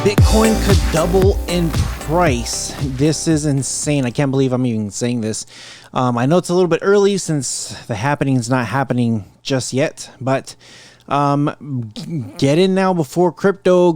Bitcoin could double in price. This is insane. I can't believe I'm even saying this. I know it's a little bit early since the happening is not happening just yet, but get in now before crypto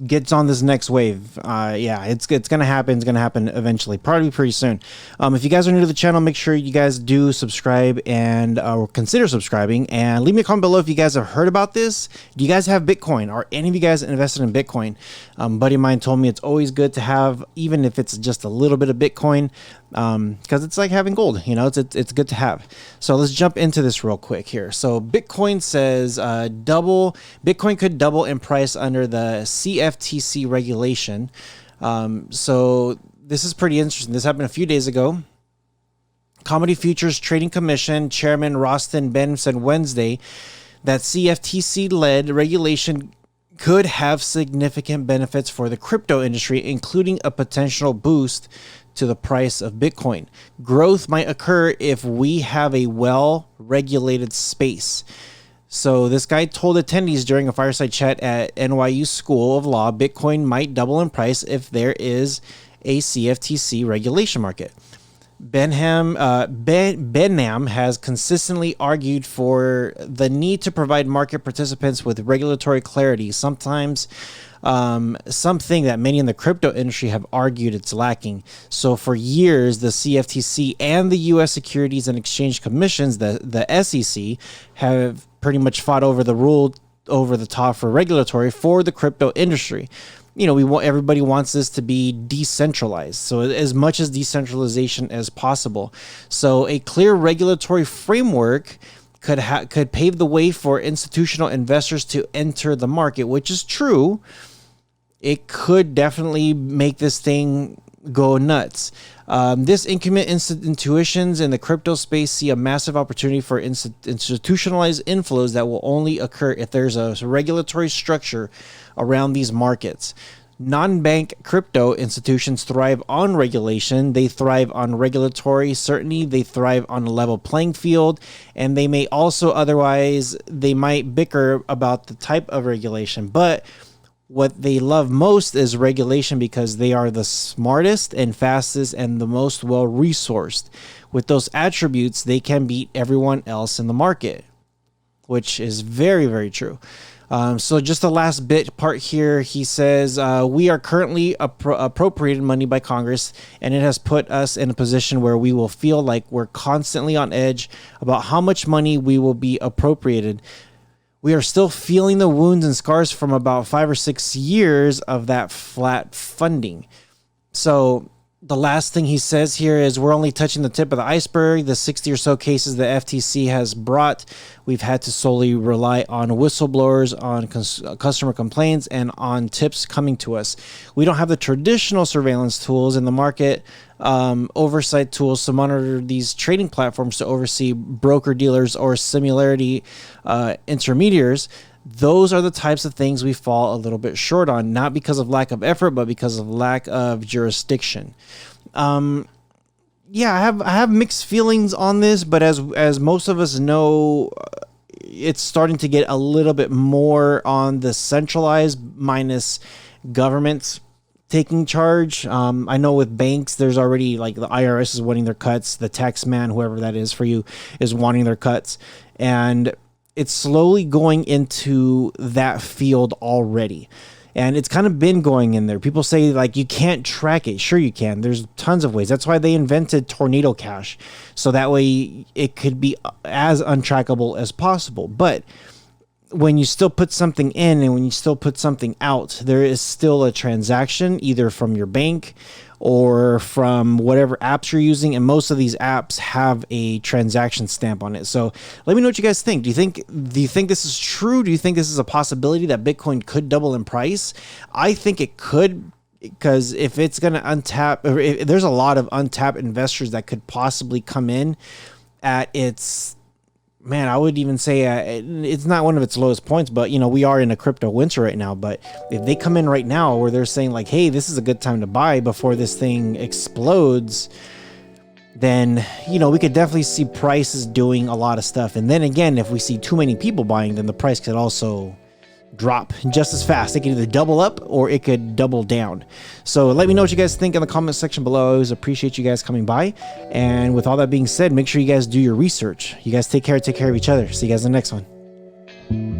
gets on this next wave. Yeah, it's gonna happen. It's gonna happen eventually, probably pretty soon. If you guys are new to the channel, make sure you guys do subscribe and or consider subscribing, and leave me a comment below if you guys have heard about this. Do you guys have Bitcoin? Are any of you guys invested in Bitcoin? A buddy of mine told me it's always good to have, even if it's just a little bit of Bitcoin, because it's like having gold. You know, it's good to have. So let's jump into this real quick here. So Bitcoin says Bitcoin could double in price under the CFTC regulation. So this is pretty interesting. This happened a few days ago. Commodity Futures Trading Commission Chairman Rostin Ben said Wednesday that CFTC-led regulation could have significant benefits for the crypto industry, including a potential boost to the price of Bitcoin. Growth might occur if we have a well-regulated space. So this guy told attendees during a fireside chat at NYU School of Law, Bitcoin might double in price if there is a CFTC regulation market. Benham has consistently argued for the need to provide market participants with regulatory clarity, sometimes something that many in the crypto industry have argued it's lacking. So for years, the CFTC and the U.S. Securities and Exchange Commissions, the SEC, have pretty much fought over the rule over the top for regulatory for the crypto industry. You know, everybody wants this to be decentralized, so as much as decentralization as possible. So a clear regulatory framework could pave the way for institutional investors to enter the market, which is true. It could definitely make this thing go nuts. This intuitions in the crypto space see a massive opportunity for institutionalized inflows that will only occur if there's a regulatory structure around these markets. Non-bank crypto institutions thrive on regulation. They thrive on regulatory certainty. They thrive on a level playing field, and they may also they might bicker about the type of regulation, but what they love most is regulation because they are the smartest and fastest and the most well-resourced. With those attributes, they can beat everyone else in the market, which is very, very true. So just the last part here, he says, we are currently appropriated money by Congress, and it has put us in a position where we will feel like we're constantly on edge about how much money we will be appropriated. We are still feeling the wounds and scars from about 5 or 6 years of that flat funding. So the last thing he says here is we're only touching the tip of the iceberg. The 60 or so cases the FTC has brought, we've had to solely rely on whistleblowers, on customer complaints, and on tips coming to us. We don't have the traditional surveillance tools in the market, oversight tools to monitor these trading platforms, to oversee broker dealers or similarity intermediaries. Those are the types of things we fall a little bit short on, not because of lack of effort, but because of lack of jurisdiction. Yeah, I have mixed feelings on this, but as most of us know, it's starting to get a little bit more on the centralized minus governments taking charge. I know with banks, there's already, like, the IRS is wanting their cuts. The tax man, whoever that is for you, is wanting their cuts. And it's slowly going into that field already. And it's kind of been going in there. People say, like, you can't track it. Sure you can. There's tons of ways. That's why they invented Tornado Cash. So that way it could be as untrackable as possible. But when you still put something in and when you still put something out, there is still a transaction, either from your bank or from whatever apps you're using, and most of these apps have a transaction stamp on it. So let me know what you guys think. Do you think this is true? Do you think this is a possibility that Bitcoin could double in price? I think it could, because if it's going to untap, there's a lot of untapped investors that could possibly come in at its, man, I would even say it's not one of its lowest points, but, you know, we are in a crypto winter right now. But if they come in right now where they're saying, like, hey, this is a good time to buy before this thing explodes, then, you know, we could definitely see prices doing a lot of stuff. And then again, if we see too many people buying, then the price could also drop just as fast. It could either double up or it could double down. So let me know what you guys think in the comment section below. I always appreciate you guys coming by. And with all that being said, make sure you guys do your research. You guys take care of each other. See you guys in the next one.